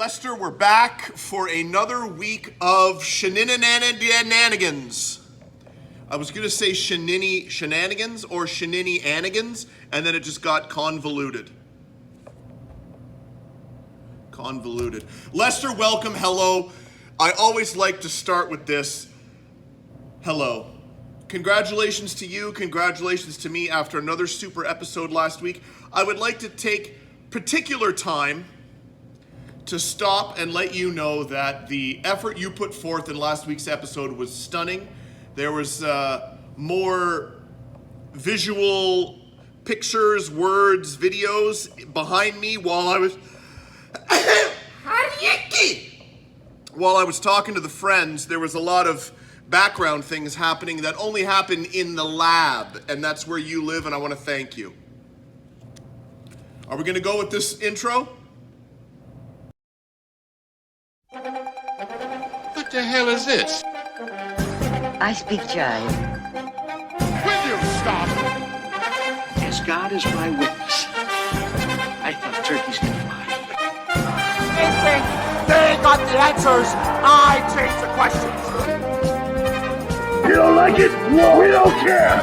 Lester, we're back for another week of shenanigans. I was going to say shenanigans or shenanigans, and then it just got convoluted. Lester, welcome, hello. I always like to start with this. Hello. Congratulations to you, congratulations to me after another super episode last week. I would like to take particular time to stop and let you know that the effort you put forth in last week's episode was stunning. There was more visual pictures, words, videos behind me while I was while I was talking to the friends. There was a lot of background things happening that only happen in the lab, and that's where you live, and I want to thank you. Are we going to go with this intro? What the hell is this? I speak jive. Will you stop? As God is my witness, I thought turkeys could fly. They think they got the answers. I take the questions. You don't like it? We don't care.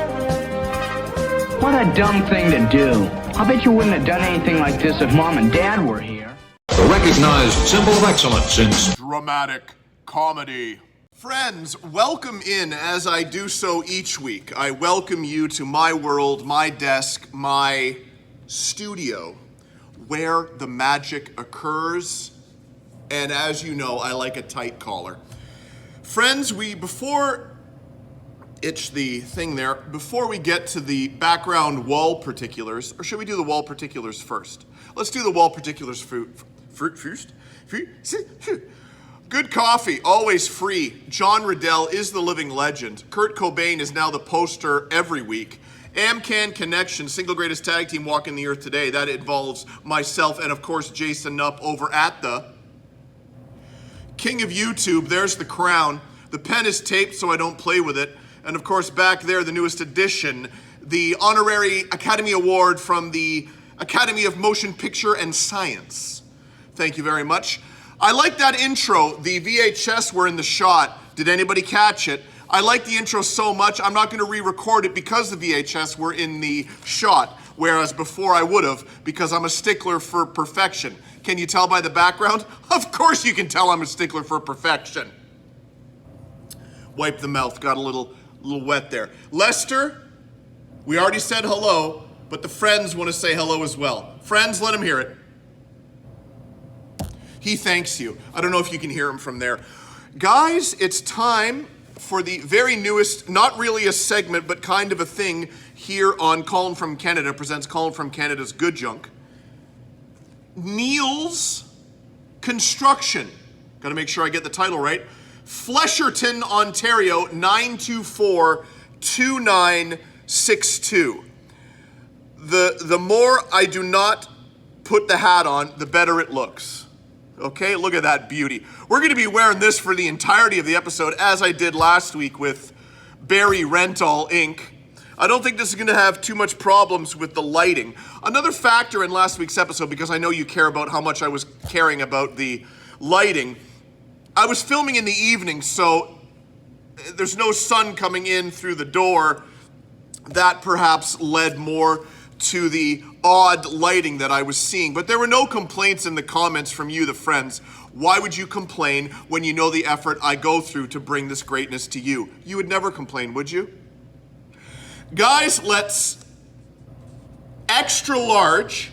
What a dumb thing to do. I bet you wouldn't have done anything like this if Mom and Dad were here. A recognized symbol of excellence in Dramatic comedy. Friends, welcome in as I do so each week. I welcome you to my world, my desk, my studio, where the magic occurs. And as you know, I like a tight collar. Friends, before we get to the background wall particulars, or should we do the wall particulars first? Let's do the wall particulars first. Good coffee, always free. John Riddell is the living legend. Kurt Cobain is now the poster every week. Amcan Connection, single greatest tag team walking the earth today. That involves myself and, of course, Jason Nupp over at the King of YouTube. There's the crown. The pen is taped so I don't play with it. And, of course, back there, the newest edition, the honorary Academy Award from the Academy of Motion Picture and Science. Thank you very much. I like that intro. The VHS were in the shot. Did anybody catch it? I like the intro so much, I'm not going to re-record it because the VHS were in the shot, whereas before I would have, because I'm a stickler for perfection. Can you tell by the background? Of course you can tell I'm a stickler for perfection. Wipe the mouth, got a little wet there. Lester, we already said hello, but the friends want to say hello as well. Friends, let them hear it. He thanks you. I don't know if you can hear him from there. Guys, it's time for the very newest, not really a segment, but kind of a thing here on Colin from Canada presents Colin from Canada's Good Junk. Neil's Construction. Got to make sure I get the title right. Flesherton, Ontario, 924-2962. The more I do not put the hat on, the better it looks. Okay, look at that beauty. We're going to be wearing this for the entirety of the episode, as I did last week with Barry Rental Inc. I don't think this is going to have too much problems with the lighting. Another factor in last week's episode, because I know you care about how much I was caring about the lighting, I was filming in the evening, so there's no sun coming in through the door. That perhaps led more to the odd lighting that I was seeing. But there were no complaints in the comments from you, the friends. Why would you complain when you know the effort I go through to bring this greatness to you? You would never complain, would you? Guys, let's extra large.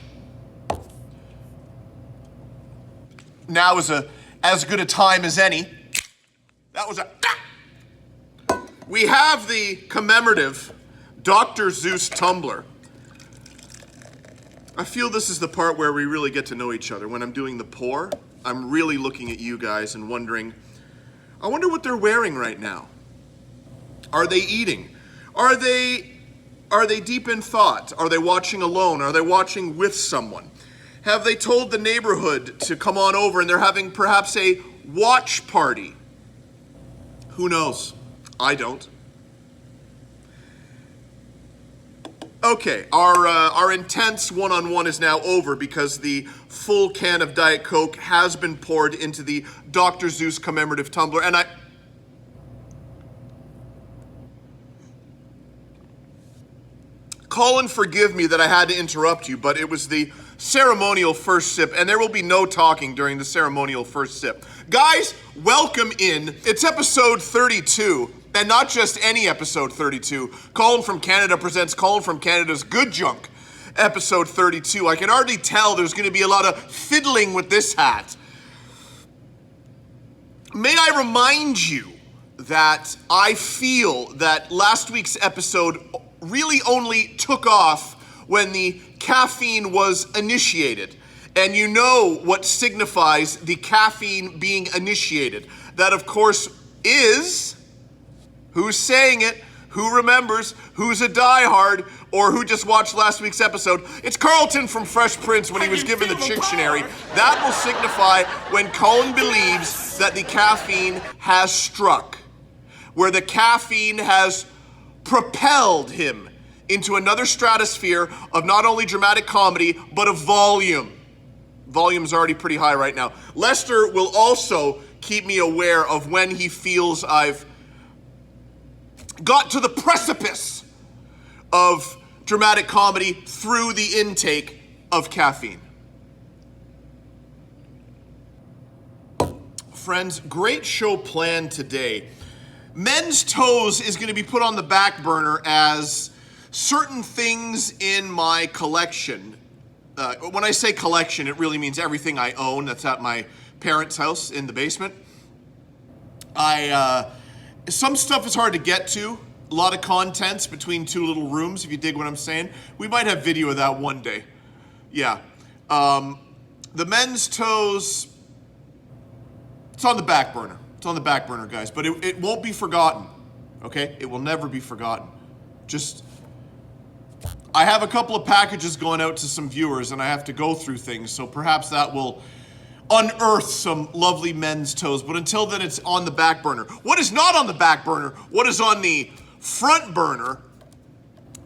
Now is as good a time as any. That was we have the commemorative Dr. Zeus tumbler. I feel this is the part where we really get to know each other. When I'm doing the pour, I'm really looking at you guys and wondering, I wonder what they're wearing right now. Are they eating? Are they deep in thought? Are they watching alone? Are they watching with someone? Have they told the neighborhood to come on over and they're having perhaps a watch party? Who knows? I don't. Okay, our intense one-on-one is now over because the full can of Diet Coke has been poured into the Dr. Zeus commemorative tumbler, and Colin, forgive me that I had to interrupt you, but it was the ceremonial first sip, and there will be no talking during the ceremonial first sip. Guys, welcome in. It's episode 32, and not just any episode 32. Colin from Canada presents Colin from Canada's Good Junk, episode 32. I can already tell there's going to be a lot of fiddling with this hat. May I remind you that I feel that last week's episode really only took off when the caffeine was initiated. And you know what signifies the caffeine being initiated. That, of course, is who's saying it, who remembers, who's a diehard, or who just watched last week's episode. It's Carlton from Fresh Prince when he was given the Chictionary. That will signify when Colin believes that the caffeine has struck, where the caffeine has propelled him into another stratosphere of not only dramatic comedy, but of volume. Volume's already pretty high right now. Lester will also keep me aware of when he feels I've got to the precipice of dramatic comedy through the intake of caffeine. Friends, great show planned today. Men's Toes is going to be put on the back burner as certain things in my collection. When I say collection, it really means everything I own that's at my parents' house in the basement. Some stuff is hard to get to. A lot of contents between two little rooms, if you dig what I'm saying. We might have video of that one day. Yeah. The Men's Toes, it's on the back burner. It's on the back burner, guys, but it won't be forgotten, okay? It will never be forgotten. I have a couple of packages going out to some viewers, and I have to go through things, so perhaps that will unearth some lovely Men's Toes, but until then, it's on the back burner. What is not on the back burner, what is on the front burner,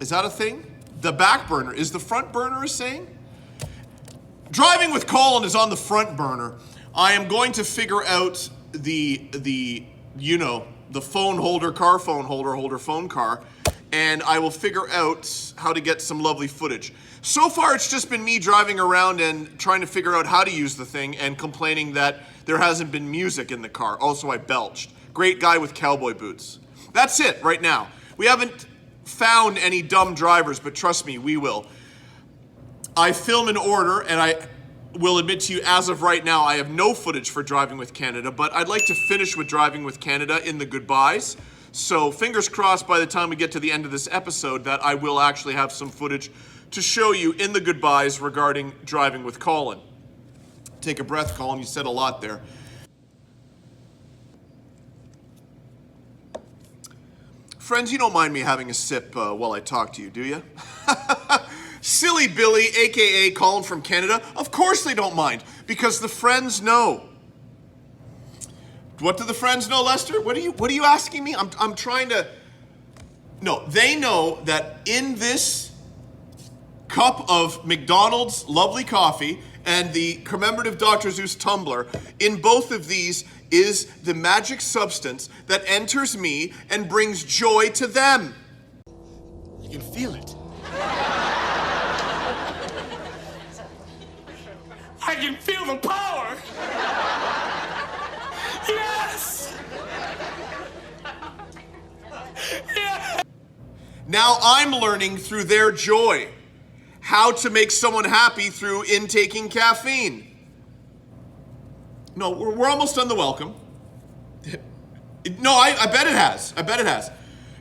is that a thing? The back burner, is the front burner a saying? Driving with Colin is on the front burner. I am going to figure out the phone holder, car phone holder phone car, and I will figure out how to get some lovely footage. So far, it's just been me driving around and trying to figure out how to use the thing and complaining that there hasn't been music in the car. Also, I belched. Great guy with cowboy boots. That's it right now. We haven't found any dumb drivers, but trust me, we will. I film in order, and I will admit to you, as of right now, I have no footage for Driving with Canada, but I'd like to finish with Driving with Canada in the goodbyes. So fingers crossed by the time we get to the end of this episode that I will actually have some footage to show you in the goodbyes regarding Driving with Colin. Take a breath, Colin. You said a lot there. Friends, you don't mind me having a sip while I talk to you, do you? Silly Billy, a.k.a. Colin from Canada. Of course they don't mind, because the friends know. What do the friends know, Lester? What are you asking me? I'm trying to... No, they know that in this cup of McDonald's lovely coffee and the commemorative Dr. Zeus tumbler, in both of these is the magic substance that enters me and brings joy to them. You can feel it. I can feel the power. Yes! Yes! Now I'm learning through their joy how to make someone happy through intaking caffeine. No, we're almost done the welcome. No, I bet it has. I bet it has.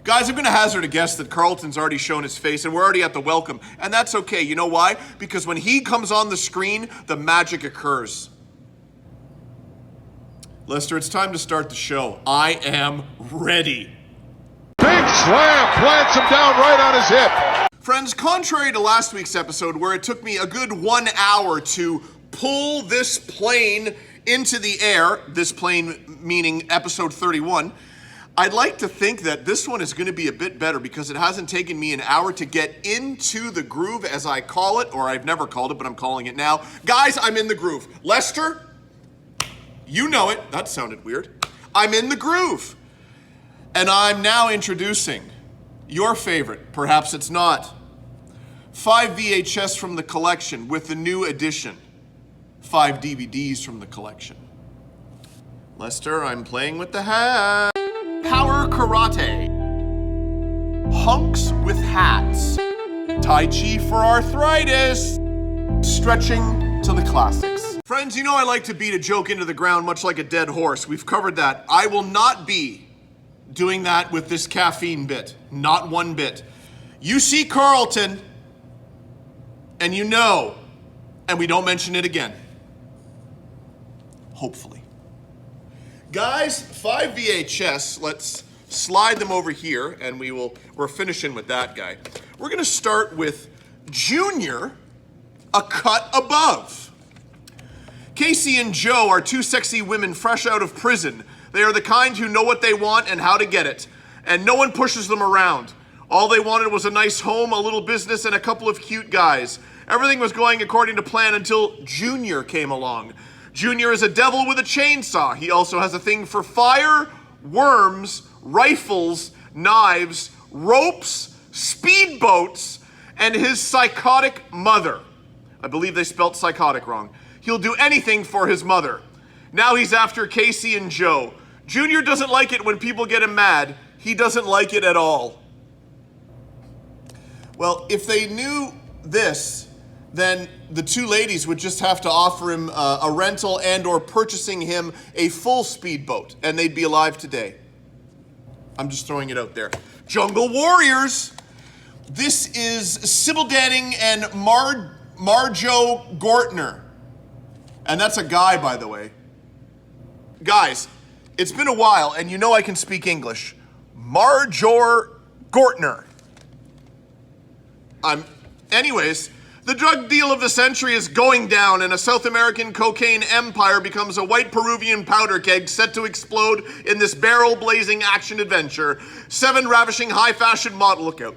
Guys, I'm going to hazard a guess that Carlton's already shown his face and we're already at the welcome. And that's okay. You know why? Because when he comes on the screen, the magic occurs. Lester, it's time to start the show. I am ready. Big slam, plants him down right on his hip. Friends, contrary to last week's episode where it took me a good 1 hour to pull this plane into the air, this plane meaning episode 31, I'd like to think that this one is going to be a bit better because it hasn't taken me an hour to get into the groove, as I call it, or I've never called it, but I'm calling it now. Guys, I'm in the groove. Lester, you know it. That sounded weird. I'm in the groove. And I'm now introducing your favorite, perhaps it's not, 5 VHS from the collection with the new edition, 5 DVDs from the collection. Lester, I'm playing with the hat. Power Karate. Hunks with hats. Tai Chi for arthritis. Stretching to the classics. Friends, you know I like to beat a joke into the ground much like a dead horse. We've covered that. I will not be doing that with this caffeine bit. Not one bit. You see Carlton, and you know, and we don't mention it again. Hopefully. Guys, 5 VHS, let's slide them over here, and we're finishing with that guy. We're gonna start with Junior, a cut above. Casey and Joe are two sexy women fresh out of prison. They are the kind who know what they want and how to get it, and no one pushes them around. All they wanted was a nice home, a little business, and a couple of cute guys. Everything was going according to plan until Junior came along. Junior is a devil with a chainsaw. He also has a thing for fire, worms, rifles, knives, ropes, speedboats, and his psychotic mother. I believe they spelt psychotic wrong. He'll do anything for his mother. Now he's after Casey and Joe. Junior doesn't like it when people get him mad. He doesn't like it at all. Well, if they knew this, then the two ladies would just have to offer him a rental and or purchasing him a full speedboat, and they'd be alive today. I'm just throwing it out there. Jungle Warriors. This is Sybil Danning and Marjo Gortner. And that's a guy, by the way. Guys, it's been a while, and you know I can speak English. Marjor Gortner. Anyways, the drug deal of the century is going down, and a South American cocaine empire becomes a white Peruvian powder keg set to explode in this barrel-blazing action-adventure. 7 ravishing high-fashion model. Look out.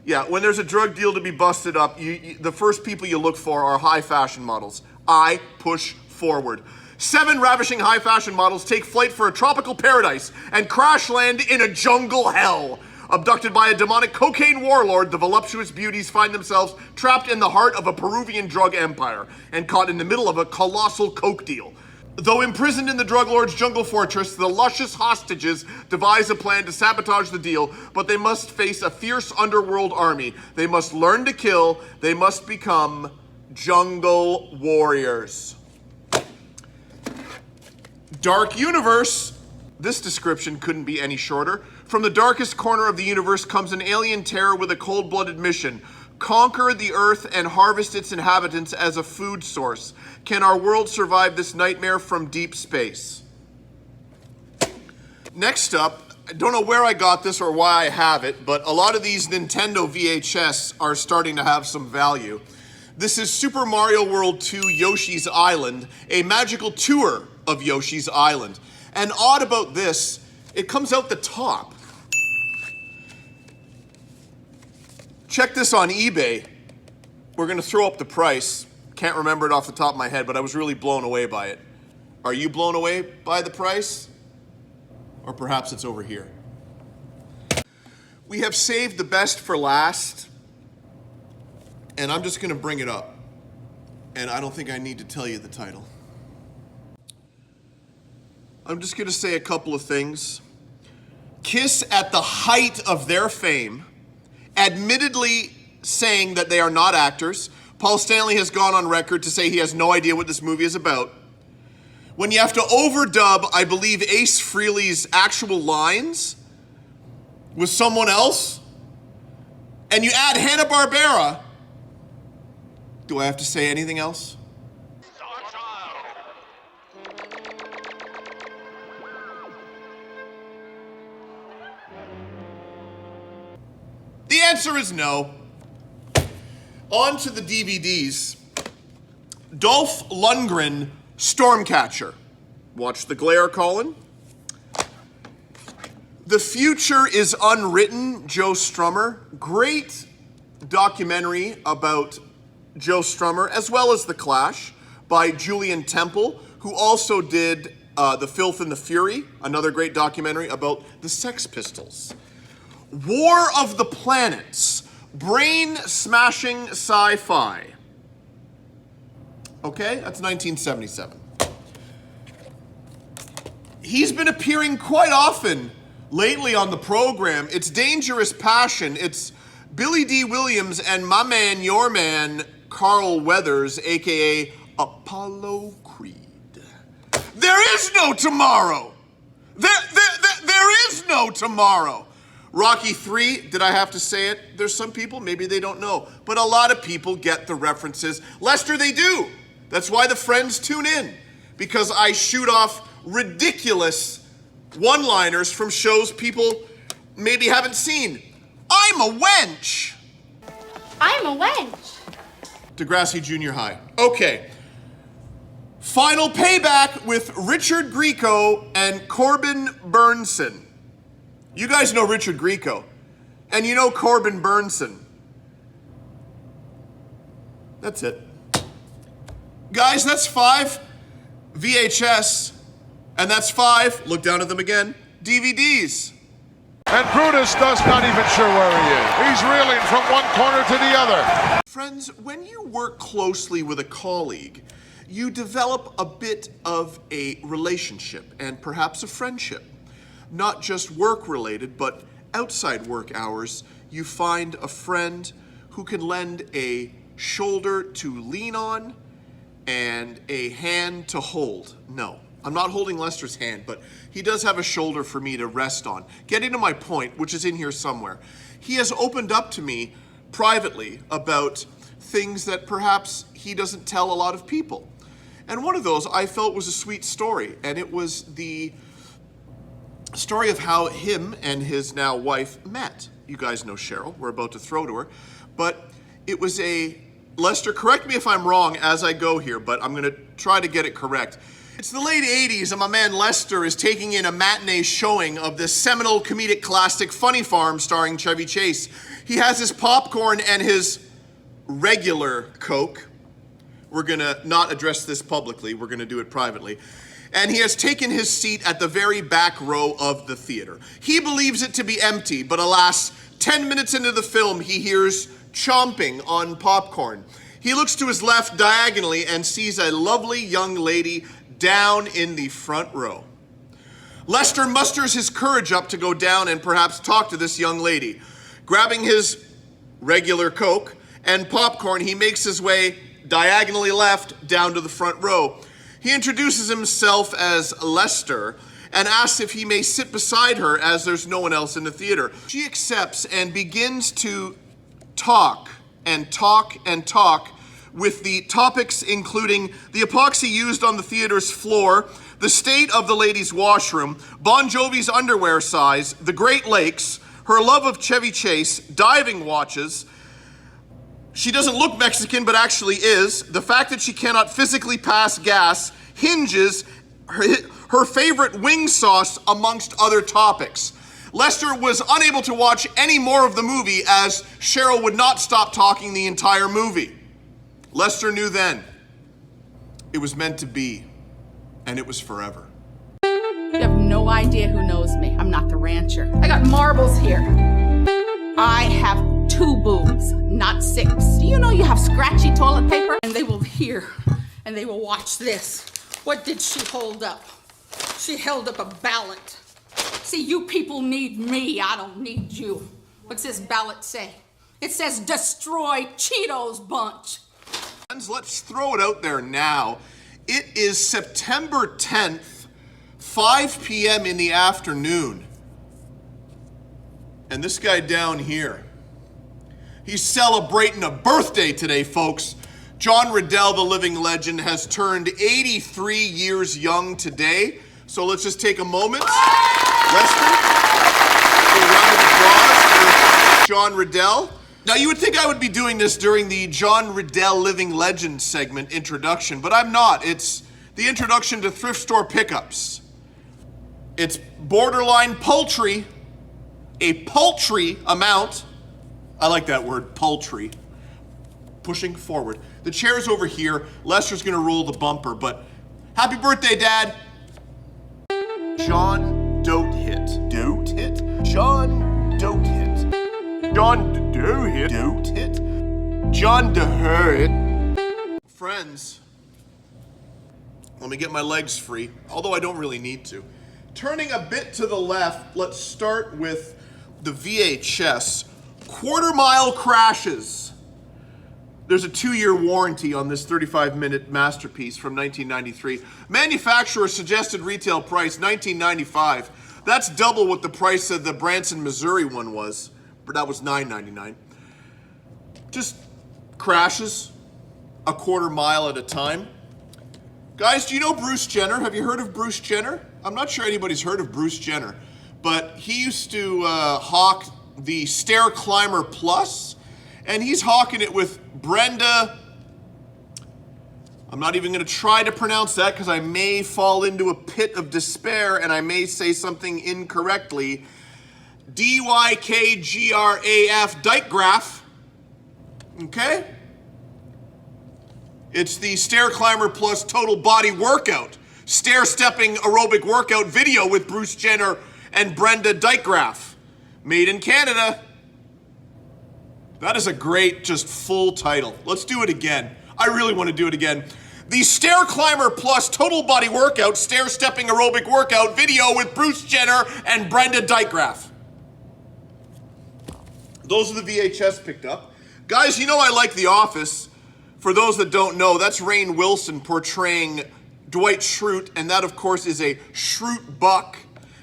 Yeah, when there's a drug deal to be busted up, the first people you look for are high-fashion models. I push forward. 7 ravishing high-fashion models take flight for a tropical paradise and crash land in a jungle hell. Abducted by a demonic cocaine warlord, the voluptuous beauties find themselves trapped in the heart of a Peruvian drug empire and caught in the middle of a colossal coke deal. Though imprisoned in the drug lord's jungle fortress, the luscious hostages devise a plan to sabotage the deal, but they must face a fierce underworld army. They must learn to kill. They must become jungle warriors. Dark Universe. This description couldn't be any shorter. From the darkest corner of the universe comes an alien terror with a cold-blooded mission. Conquer the Earth and harvest its inhabitants as a food source. Can our world survive this nightmare from deep space? Next up, I don't know where I got this or why I have it, but a lot of these Nintendo VHS are starting to have some value. This is Super Mario World 2 Yoshi's Island, a magical tour of Yoshi's Island. And odd about this, it comes out the top. Check this on eBay. We're gonna throw up the price. Can't remember it off the top of my head, but I was really blown away by it. Are you blown away by the price? Or perhaps it's over here. We have saved the best for last, and I'm just gonna bring it up. And I don't think I need to tell you the title. I'm just gonna say a couple of things. Kiss, at the height of their fame, admittedly saying that they are not actors. Paul Stanley has gone on record to say he has no idea what this movie is about. When you have to overdub, I believe, Ace Frehley's actual lines with someone else, and you add Hanna-Barbera, do I have to say anything else? The answer is no. On to the DVDs. Dolph Lundgren, Stormcatcher. Watch the glare, Colin. The Future is Unwritten, Joe Strummer. Great documentary about Joe Strummer, as well as The Clash, by Julian Temple, who also did The Filth and the Fury, another great documentary about the Sex Pistols. War of the Planets, brain-smashing sci-fi. Okay, that's 1977. He's been appearing quite often lately on the program. It's Dangerous Passion. It's Billy D. Williams and my man, your man, Carl Weathers, aka Apollo Creed. There is no tomorrow. There is no tomorrow. Rocky 3, did I have to say it? There's some people, maybe they don't know, but a lot of people get the references. Lester, they do. That's why the friends tune in, because I shoot off ridiculous one-liners from shows people maybe haven't seen. I'm a wench. I'm a wench. Degrassi Junior High. Okay. Final Payback with Richard Grieco and Corbin Burnson. You guys know Richard Grieco, and you know Corbin Burnson. That's it. Guys, that's 5 VHS, and that's 5, look down at them again, DVDs. And Brutus does not even sure where he is. He's reeling from one corner to the other. Friends, when you work closely with a colleague, you develop a bit of a relationship and perhaps a friendship. Not just work-related, but outside work hours, you find a friend who can lend a shoulder to lean on and a hand to hold. No, I'm not holding Lester's hand, but he does have a shoulder for me to rest on. Getting to my point, which is in here somewhere, he has opened up to me privately about things that perhaps he doesn't tell a lot of people. And one of those I felt was a sweet story, and it was the story of how him and his now wife met. You guys know Cheryl, we're about to throw to her, but it was Lester, correct me if I'm wrong as I go here, but I'm gonna try to get it correct. It's the late 80s, and my man Lester is taking in a matinee showing of this seminal comedic classic Funny Farm starring Chevy Chase. He has his popcorn and his regular Coke. We're gonna not address this publicly, we're gonna do it privately. And he has taken his seat at the very back row of the theater. He believes it to be empty, but alas, 10 minutes into the film, he hears chomping on popcorn. He looks to his left diagonally and sees a lovely young lady down in the front row. Lester musters his courage up to go down and perhaps talk to this young lady. Grabbing his regular Coke and popcorn, he makes his way diagonally left down to the front row. He introduces himself as Lester and asks if he may sit beside her as there's no one else in the theater. She accepts and begins to talk and talk and talk with the topics including the epoxy used on the theater's floor, the state of the ladies' washroom, Bon Jovi's underwear size, the Great Lakes, her love of Chevy Chase, diving watches. She doesn't look Mexican, but actually is. The fact that she cannot physically pass gas, hinges, her favorite wing sauce, amongst other topics. Lester was unable to watch any more of the movie as Cheryl would not stop talking the entire movie. Lester knew then it was meant to be, and it was forever. You have no idea who knows me. I'm not the rancher. I got marbles here. I have 2 boobs, not 6. Do you know you have scratchy toilet paper? And they will hear, and they will watch this. What did she hold up? She held up a ballot. See, you people need me, I don't need you. What's this ballot say? It says destroy Cheetos bunch. Let's throw it out there now. It is September 10th, 5 p.m. in the afternoon. And this guy down here, he's celebrating a birthday today, folks. John Riddell, the living legend, has turned 83 years young today. So let's just take a moment. Lester, a round of applause for John Riddell. Now, you would think I would be doing this during the John Riddell Living Legend segment introduction, but I'm not. It's the introduction to thrift store pickups. It's borderline poultry, a paltry amount. I like that word, paltry. Pushing forward. The chair's over here. Lester's gonna roll the bumper, but happy birthday, Dad. John Dote Hit. Dote Hit? John Dote Hit. John Dote Hit. Dote Hit. John Dote. Friends, let me get my legs free, although I don't really need to. Turning a bit to the left, let's start with the VHS. Quarter mile crashes. There's a 2-year warranty on this 35-minute masterpiece from 1993. Manufacturer suggested retail price, $19.95. That's double what the price of the Branson, Missouri one was, but that was $9.99. Just crashes a quarter mile at a time. Guys, do you know Bruce Jenner? Have you heard of Bruce Jenner? I'm not sure anybody's heard of Bruce Jenner, but he used to hawk the Stair Climber Plus, and he's hawking it with Brenda. I'm not even going to try to pronounce that because I may fall into a pit of despair and I may say something incorrectly. DYKGRAF Dykegraph. Okay? It's the Stair Climber Plus Total Body Workout. Stair-stepping aerobic workout video with Bruce Jenner and Brenda Dykegraph. Made in Canada. That is a great, just full title. Let's do it again. I really want to do it again. The Stair Climber Plus Total Body Workout, Stair-stepping aerobic workout video with Bruce Jenner and Brenda Dykegraph. Those are the VHS picked up. Guys, you know I like The Office. For those that don't know, that's Rainn Wilson portraying Dwight Schrute, and that, of course, is a Schrute Buck.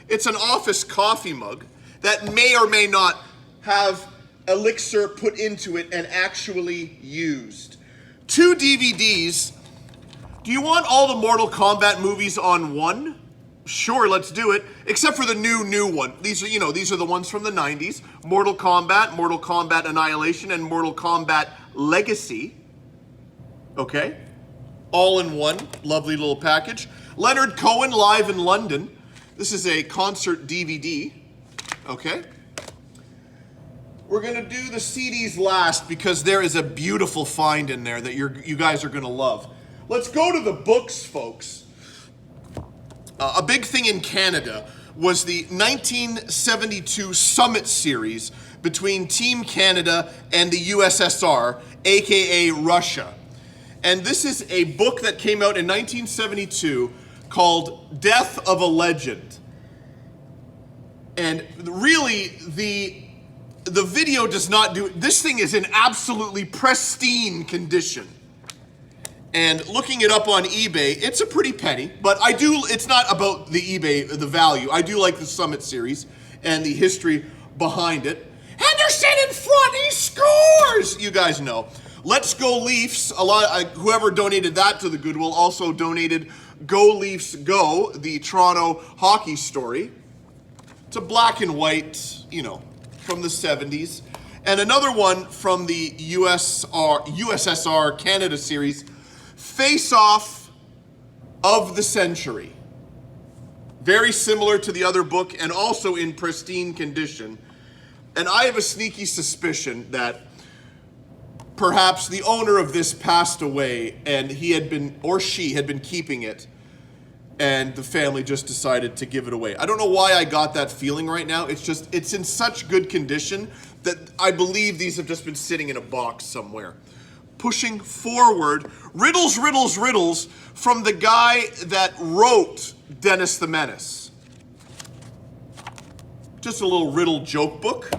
It's an office coffee mug that may or may not have elixir put into it and actually used. 2 DVDs. Do you want all the Mortal Kombat movies on one? Sure, let's do it. Except for the new one. These are the ones from the 90s. Mortal Kombat Annihilation, and Mortal Kombat Legacy. Okay? All in one. Lovely little package. Leonard Cohen live in London. This is a concert DVD. Okay? We're gonna do the CDs last because there is a beautiful find in there that you guys are gonna love. Let's go to the books, folks. A big thing in Canada was the 1972 Summit Series between Team Canada and the USSR, aka Russia. And this is a book that came out in 1972 called Death of a Legend. And really, the video does not do, this thing is in absolutely pristine condition. And looking it up on eBay, it's a pretty penny, but it's not about the eBay, the value. I do like the Summit Series and the history behind it. Henderson in front, he scores! You guys know. Let's Go Leafs, whoever donated that to the Goodwill also donated Go Leafs Go, the Toronto hockey story. It's a black and white, from the 70s. And another one from the USSR Canada series, Face Off of the Century. Very similar to the other book and also in pristine condition. And I have a sneaky suspicion that perhaps the owner of this passed away and he had been, or she had been keeping it, and the family just decided to give it away. I don't know why I got that feeling right now. It's in such good condition that I believe these have just been sitting in a box somewhere. Pushing forward, riddles, riddles, riddles from the guy that wrote Dennis the Menace. Just a little riddle joke book.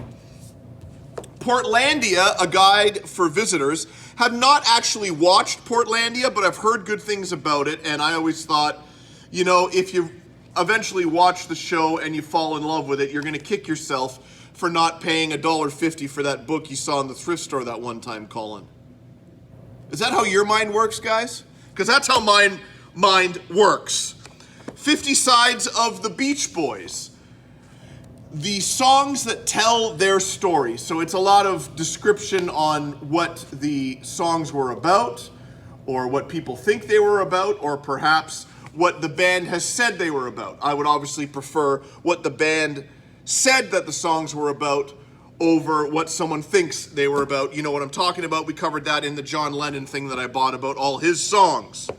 Portlandia, a guide for visitors. Have not actually watched Portlandia, but I've heard good things about it, and I always thought, if you eventually watch the show and you fall in love with it, you're gonna kick yourself for not paying $1.50 for that book you saw in the thrift store that one time, Colin. Is that how your mind works, guys? Because that's how my mind works. 50 Sides of the Beach Boys. The songs that tell their story. So it's a lot of description on what the songs were about, or what people think they were about, or perhaps what the band has said they were about. I would obviously prefer what the band said that the songs were about over what someone thinks they were about. You know what I'm talking about. We covered that in the John Lennon thing that I bought about all his songs.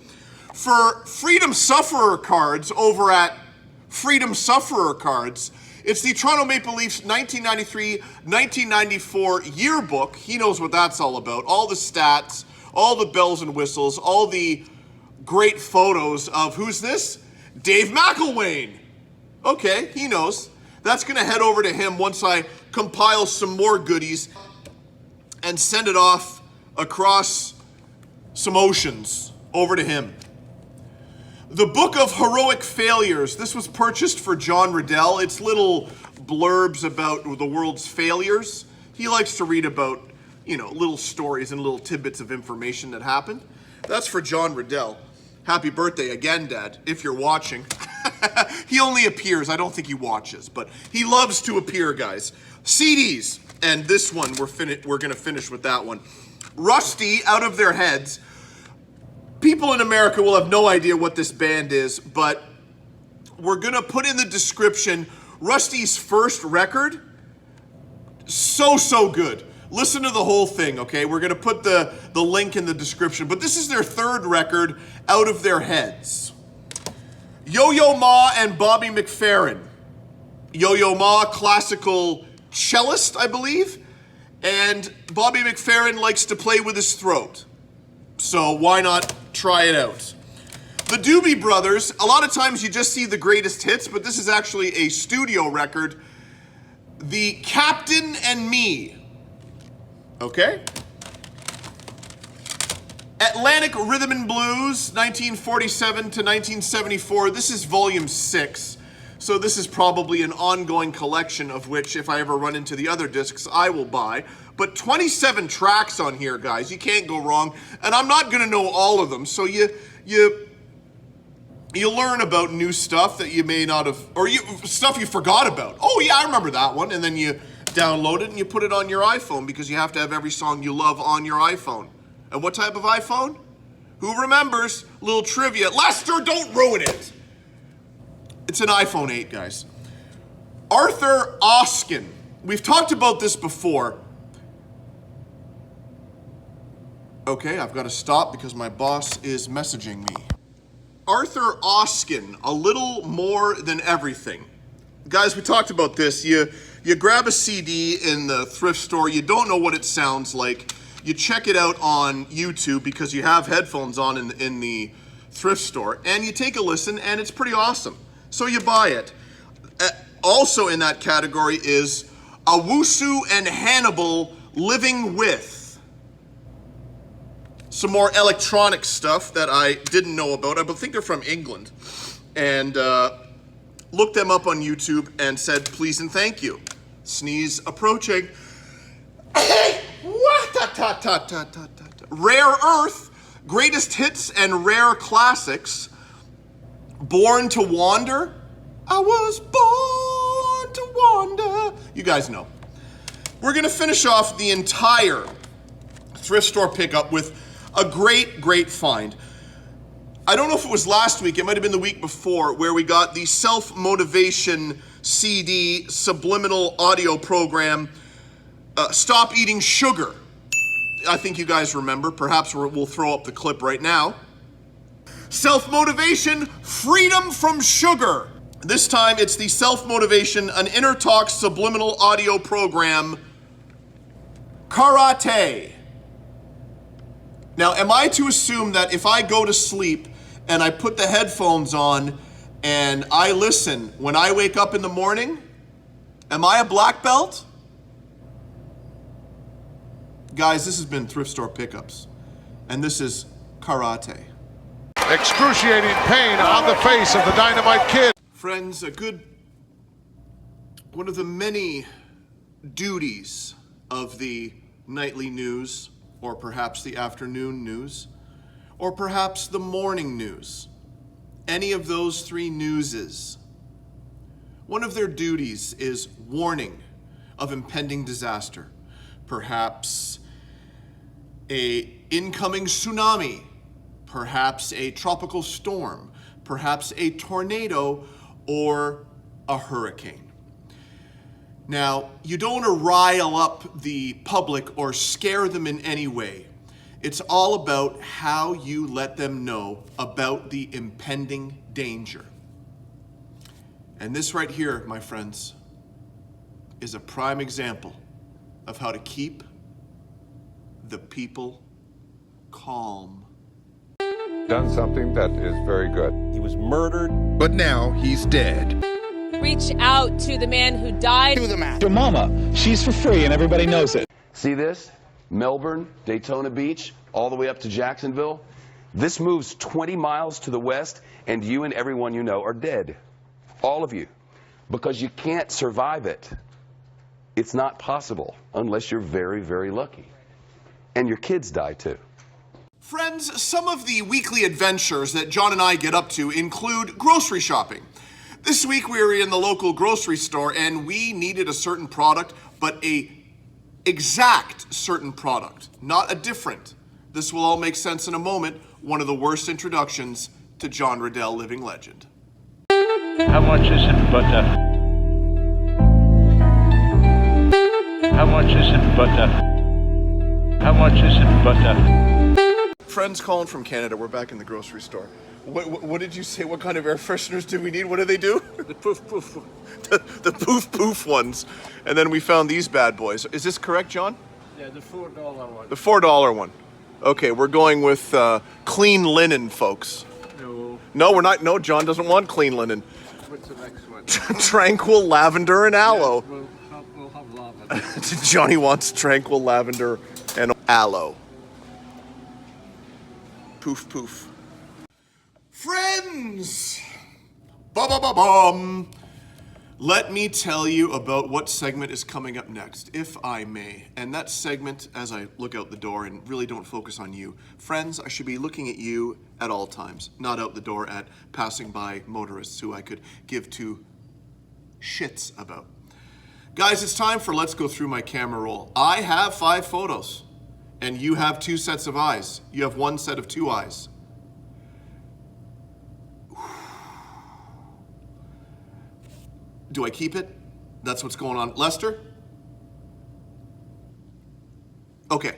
For Freedom Sufferer cards over at Freedom Sufferer Cards, it's the Toronto Maple Leafs 1993-1994 yearbook. He knows what that's all about. All the stats, all the bells and whistles, all the great photos of, who's this? Dave McElwain. Okay, he knows. That's going to head over to him once I compile some more goodies and send it off across some oceans over to him. The Book of Heroic Failures. This was purchased for John Riddell. It's little blurbs about the world's failures. He likes to read about, little stories and little tidbits of information that happened. That's for John Riddell. Happy birthday again, Dad, if you're watching. He only appears. I don't think he watches, but he loves to appear, guys. CDs, and this one, we're going to finish with that one. Rusty, Out of Their Heads. People in America will have no idea what this band is, but we're going to put in the description Rusty's first record. So good. Listen to the whole thing, okay? We're going to put the link in the description, but this is their third record, Out of Their Heads. Yo-Yo Ma and Bobby McFerrin. Yo-Yo Ma, classical cellist, I believe, and Bobby McFerrin likes to play with his throat. So why not try it out? The Doobie Brothers, a lot of times you just see the greatest hits, but this is actually a studio record. The Captain and Me. Okay? Atlantic Rhythm and Blues, 1947 to 1974. This is volume 6. So this is probably an ongoing collection of which, if I ever run into the other discs, I will buy. But 27 tracks on here, guys. You can't go wrong. And I'm not going to know all of them. So you learn about new stuff that you may not have, or stuff you forgot about. Oh, yeah, I remember that one. And then you download it and you put it on your iPhone because you have to have every song you love on your iPhone. And what type of iPhone? Who remembers? Little trivia. Lester, don't ruin it. It's an iPhone 8, guys. Arthur Oskin. We've talked about this before. Okay, I've got to stop because my boss is messaging me. Arthur Oskin, A Little More Than Everything. Guys, we talked about this. You grab a CD in the thrift store. You don't know what it sounds like. You check it out on YouTube because you have headphones on in the thrift store. And you take a listen, and it's pretty awesome. So you buy it. Also in that category is Owusu and Hannibal, Living With. Some more electronic stuff that I didn't know about. I think they're from England. And looked them up on YouTube and said, please and thank you. Sneeze approaching. Rare Earth, Greatest Hits and Rare Classics. Born to Wander. I was born to wander. You guys know. We're going to finish off the entire thrift store pickup with a great find. I don't know if it was last week, it might have been the week before, where we got the self-motivation CD subliminal audio program, Stop Eating Sugar. I think you guys remember. Perhaps we'll throw up the clip right now. Self-motivation, freedom from sugar. This time it's the self-motivation, an inner talk subliminal audio program, Karate. Now, am I to assume that if I go to sleep and I put the headphones on and I listen when I wake up in the morning, am I a black belt? Guys, this has been Thrift Store Pickups, and this is Karate. Excruciating pain on the face of the Dynamite Kid. Friends, one of the many duties of the nightly news, or perhaps the afternoon news, or perhaps the morning news, any of those three newses, one of their duties is warning of impending disaster, perhaps a incoming tsunami, perhaps a tropical storm, perhaps a tornado, or a hurricane. Now, you don't want to rile up the public or scare them in any way. It's all about how you let them know about the impending danger. And this right here, my friends, is a prime example of how to keep the people calm. Done something that is very good. He was murdered. But now he's dead. Reach out to the man who died. Do the math. Your mama, she's for free and everybody knows it. See this? Melbourne, Daytona Beach, all the way up to Jacksonville. This moves 20 miles to the west, and you and everyone you know are dead. All of you. Because you can't survive it. It's not possible unless you're very, very lucky. And your kids die too. Friends, some of the weekly adventures that John and I get up to include grocery shopping. This week we were in the local grocery store and we needed a certain product, but a exact certain product, not a different. This will all make sense in a moment. One of the worst introductions to John Riddell, living legend. How much is in butter? How much is in butter? How much is in butter? Friends, Colin from Canada. We're back in the grocery store. What did you say? What kind of air fresheners do we need? What do they do? The poof poof. the poof poof ones. And then we found these bad boys. Is this correct, John? Yeah, the $4 one. The $4 one. Okay, we're going with clean linen, folks. No, we're not. No, John doesn't want clean linen. What's the next one? Tranquil lavender and aloe. Yeah, we'll have lavender. Johnny wants tranquil lavender and aloe. Poof poof. Friends! Ba-ba-ba-bum! Let me tell you about what segment is coming up next, if I may. And that segment, as I look out the door and really don't focus on you, friends, I should be looking at you at all times, not out the door at passing by motorists who I could give two shits about. Guys, it's time for Let's Go Through My Camera Roll. I have 5 photos, and you have 2 sets of eyes. You have 1 set of 2 eyes. Do I keep it? That's what's going on. Lester? Okay.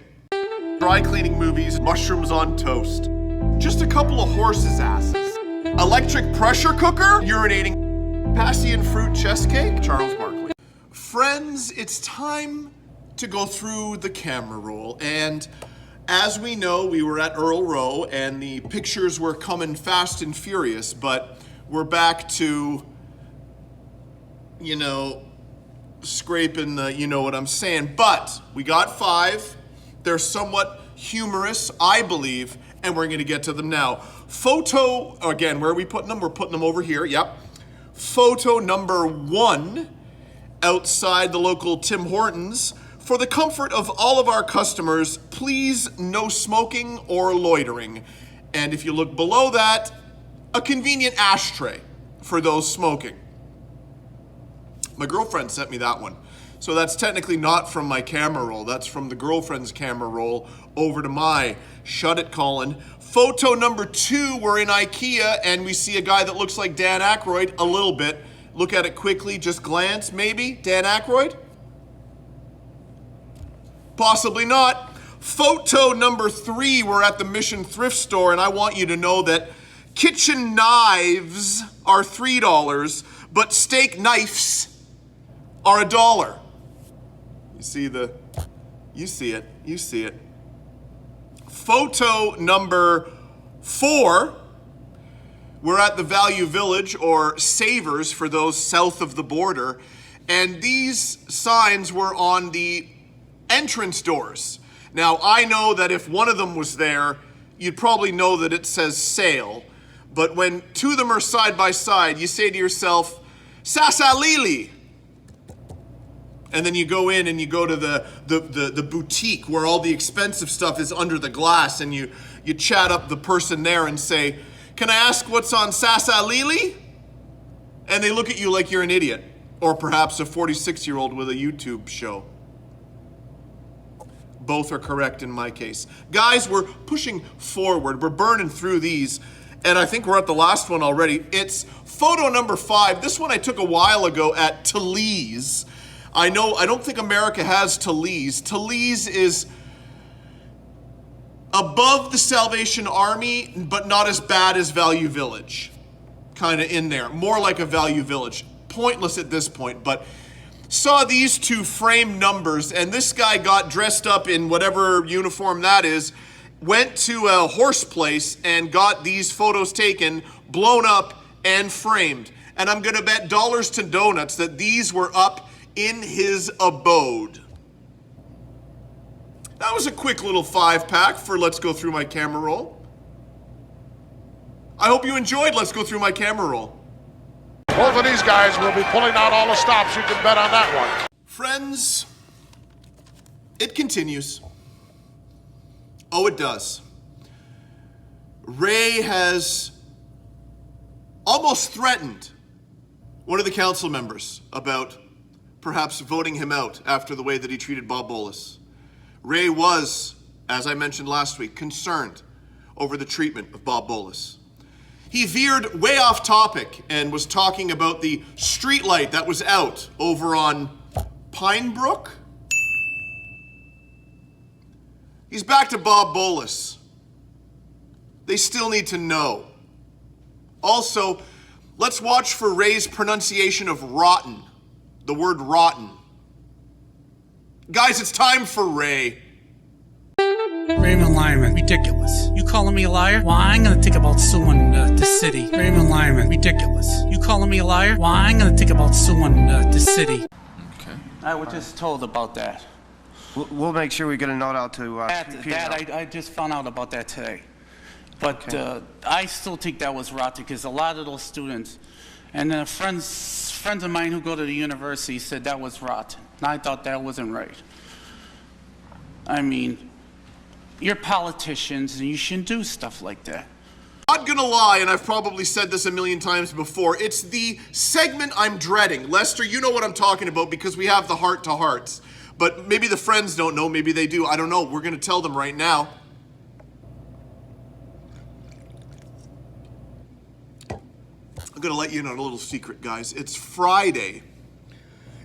Dry cleaning movies, mushrooms on toast. Just a couple of horses' asses. Electric pressure cooker, urinating, passion fruit chest cake, Charles Barkley. Friends, it's time to go through the camera roll. And as we know, we were at Earl Row and the pictures were coming fast and furious, but we're back to, you know, scraping the, you know what I'm saying. But we got 5. They're somewhat humorous, I believe, and we're gonna get to them now. Photo, again, where are we putting them? We're putting them over here, yep. Photo number 1, outside the local Tim Hortons. For the comfort of all of our customers, please no smoking or loitering. And if you look below that, a convenient ashtray for those smoking. My girlfriend sent me that one. So that's technically not from my camera roll. That's from the girlfriend's camera roll over to my. Shut it, Colin. Photo number 2, we're in IKEA and we see a guy that looks like Dan Aykroyd a little bit. Look at it quickly, just glance, maybe. Dan Aykroyd? Possibly not. Photo number 3, we're at the Mission Thrift Store and I want you to know that kitchen knives are $3, but steak knives are $1. You see it. Photo number 4, we're at the Value Village, or Savers for those south of the border, and these signs were on the entrance doors. Now, I know that if one of them was there, you'd probably know that it says sale, but when 2 of them are side by side, you say to yourself, Sasa Lili. And then you go in and you go to the boutique where all the expensive stuff is under the glass, and you chat up the person there and say, can I ask what's on Sasa Lili? And they look at you like you're an idiot, or perhaps a 46-year-old with a YouTube show. Both are correct in my case. Guys, we're pushing forward. We're burning through these, and I think we're at the last one already. It's photo number 5. This one I took a while ago at Talese. I don't think America has Talese. Talese is above the Salvation Army, but not as bad as Value Village. Kind of in there. More like a Value Village. Pointless at this point, but saw these two framed numbers, and this guy got dressed up in whatever uniform that is, went to a horse place and got these photos taken, blown up, and framed. And I'm going to bet dollars to donuts that these were up in his abode. That was a quick little 5-pack for Let's Go Through My Camera Roll. I hope you enjoyed Let's Go Through My Camera Roll. Both of these guys will be pulling out all the stops. You can bet on that one. Friends, it continues. Oh, it does. Ray has almost threatened one of the council members about perhaps voting him out after the way that he treated Bob Bolus. Ray was, as I mentioned last week, concerned over the treatment of Bob Bolus. He veered way off topic and was talking about the streetlight that was out over on Pinebrook. He's back to Bob Bolus. They still need to know. Also, let's watch for Ray's pronunciation of rotten. The word rotten. Guys, it's time for Ray. Raymond Lyman, ridiculous. You calling me a liar? Well, I ain't gonna think about suing the city. Raymond Lyman, ridiculous. You calling me a liar? Well, I ain't gonna think about suing the city. Okay. I was just told about that. We'll make sure we get a note out to I just found out about that today. But I still think that was rotten because a lot of those students and then friends of mine who go to the university said that was rotten. And I thought that wasn't right. I mean, you're politicians and you shouldn't do stuff like that. Not gonna lie, and I've probably said this a million times before, it's the segment I'm dreading. Lester, you know what I'm talking about because we have the heart-to-hearts. But maybe the friends don't know, maybe they do, I don't know. We're gonna tell them right now. I'm gonna let you in on a little secret, guys. It's Friday.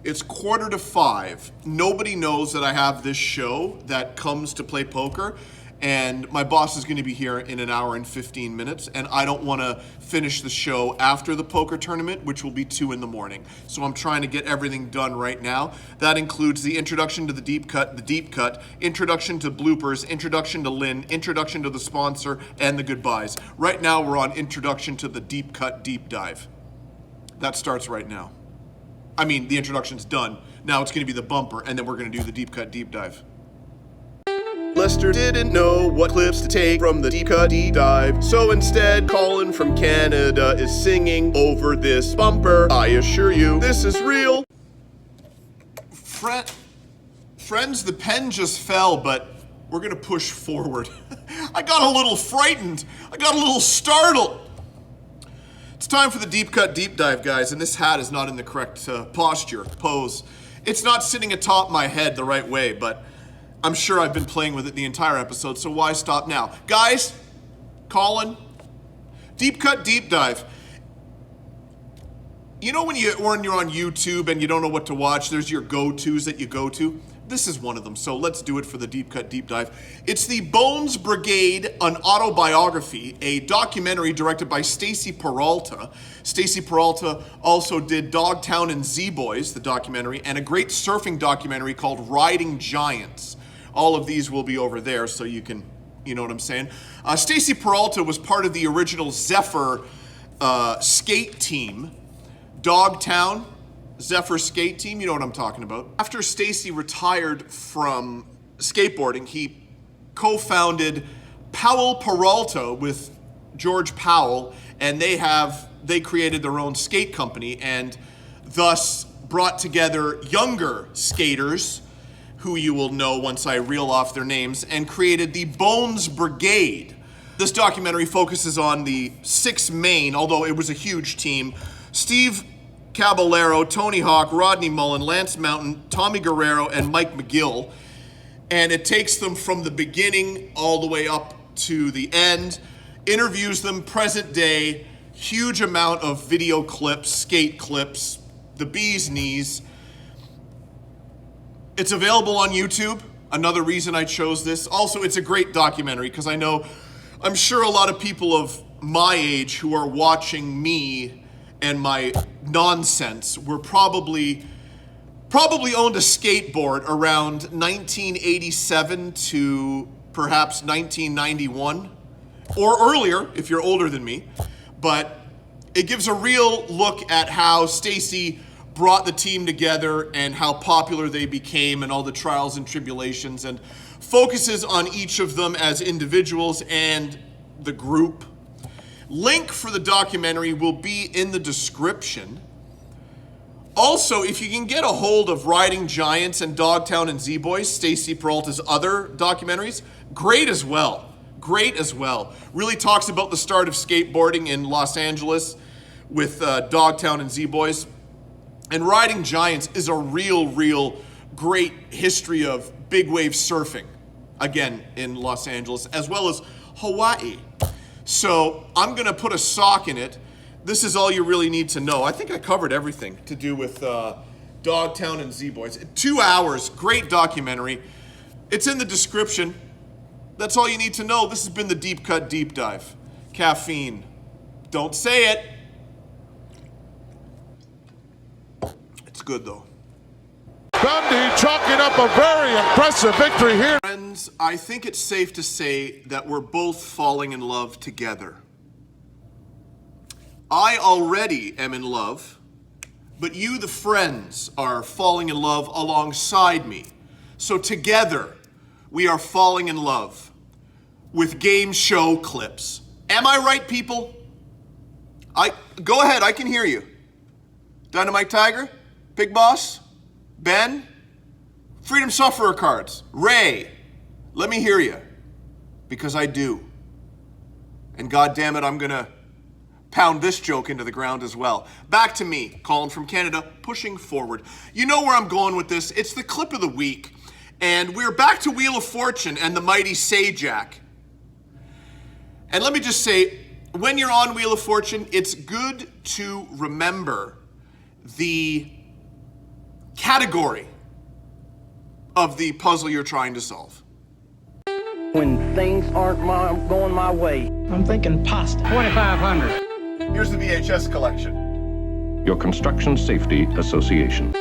It's 4:45. Nobody knows that I have this show that comes to play poker, and my boss is going to be here in an hour and 15 minutes, and I don't want to finish the show after the poker tournament, which will be 2 in the morning. So I'm trying to get everything done right now. That includes the introduction to the deep cut, introduction to bloopers, introduction to Lynn, introduction to the sponsor, and the goodbyes. Right now we're on introduction to the deep cut deep dive. That starts right now. I mean, the introduction's done. Now it's going to be the bumper, and then we're going to do the deep cut deep dive. Lester didn't know what clips to take from the deep cut deep dive, so instead Colin from Canada is singing over this bumper. I assure you, this is real. Friends, the pen just fell, but we're going to push forward. I got a little frightened. I got a little startled. It's time for the deep cut deep dive, guys, and this hat is not in the correct pose. It's not sitting atop my head the right way, but I'm sure I've been playing with it the entire episode, so why stop now? Guys, Colin, deep cut deep dive. You know when you're on YouTube and you don't know what to watch, there's your go-tos that you go to? This is one of them, so let's do it for the deep cut deep dive. It's the Bones Brigade, an autobiography, a documentary directed by Stacy Peralta. Stacy Peralta also did Dogtown and Z-Boys, the documentary, and a great surfing documentary called Riding Giants. All of these will be over there, so you can, you know what I'm saying? Stacy Peralta was part of the original Zephyr skate team. Dogtown, Zephyr skate team, you know what I'm talking about. After Stacy retired from skateboarding, he co-founded Powell Peralta with George Powell, and they created their own skate company and thus brought together younger skaters, who you will know once I reel off their names, and created the Bones Brigade. This documentary focuses on the 6 main, although it was a huge team: Steve Caballero, Tony Hawk, Rodney Mullen, Lance Mountain, Tommy Guerrero, and Mike McGill. And it takes them from the beginning all the way up to the end, interviews them present day, huge amount of video clips, skate clips, the bee's knees. It's available on YouTube. Another reason I chose this. Also, it's a great documentary because I'm sure a lot of people of my age who are watching me and my nonsense were probably owned a skateboard around 1987 to perhaps 1991 or earlier if you're older than me. But it gives a real look at how Stacy brought the team together and how popular they became and all the trials and tribulations, and focuses on each of them as individuals and the group. Link for the documentary will be in the description. Also, if you can get a hold of Riding Giants and Dogtown and Z-Boys, Stacy Peralta's other documentaries, great as well. Great as well. Really talks about the start of skateboarding in Los Angeles with Dogtown and Z-Boys. And Riding Giants is a real great history of big wave surfing, again, in Los Angeles, as well as Hawaii. So I'm gonna put a sock in it. This is all you really need to know. I think I covered everything to do with Dogtown and Z-Boys. 2 hours, great documentary. It's in the description. That's all you need to know. This has been the Deep Cut Deep Dive. Caffeine. Don't say it. It's good though. Dundee chalking up a very impressive victory here. Friends, I think it's safe to say that we're both falling in love together. I already am in love, but you, the friends, are falling in love alongside me. So together, we are falling in love with game show clips. Am I right, people? Go ahead, I can hear you. Dynamite Tiger, Big Boss, Ben, Freedom Sufferer cards, Ray, let me hear you, because I do. And God damn it, I'm gonna pound this joke into the ground as well. Back to me, Colin from Canada, pushing forward. You know where I'm going with this. It's the clip of the week. And we're back to Wheel of Fortune and the mighty Sajak. And let me just say, when you're on Wheel of Fortune, it's good to remember the category of the puzzle you're trying to solve. When things aren't going my way, I'm thinking pasta. 2,500. Here's the VHS collection. Your Construction Safety Association.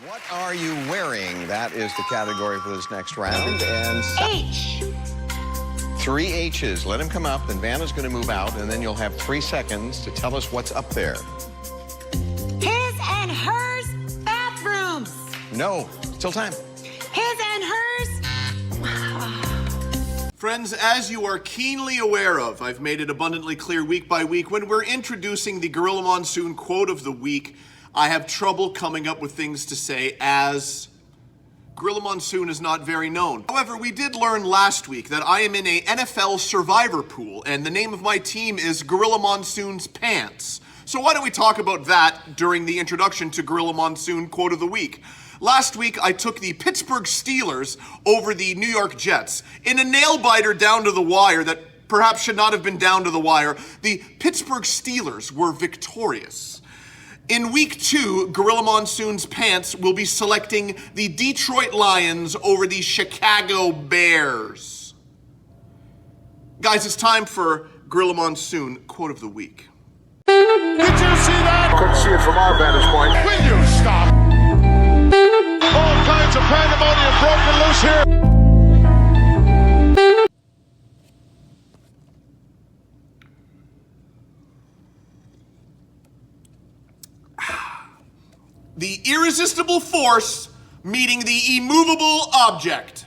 What are you wearing? That is the category for this next round. And H. 3 H's. Let him come up, then Vanna's going to move out, and then you'll have 3 seconds to tell us what's up there. His and hers bathrooms. No, still time. His and hers. Friends, as you are keenly aware of, I've made it abundantly clear week by week, when we're introducing the Gorilla Monsoon quote of the week, I have trouble coming up with things to say as Gorilla Monsoon is not very known. However, we did learn last week that I am in a NFL survivor pool, and the name of my team is Gorilla Monsoon's Pants. So why don't we talk about that during the introduction to Gorilla Monsoon quote of the week? Last week, I took the Pittsburgh Steelers over the New York Jets. In a nail-biter down to the wire that perhaps should not have been down to the wire, the Pittsburgh Steelers were victorious. In week 2, Gorilla Monsoon's Pants will be selecting the Detroit Lions over the Chicago Bears. Guys, it's time for Gorilla Monsoon quote of the week. Did you see that? Couldn't see it from our vantage point. Will you stop? All kinds of pandemonium broken loose here. The irresistible force meeting the immovable object.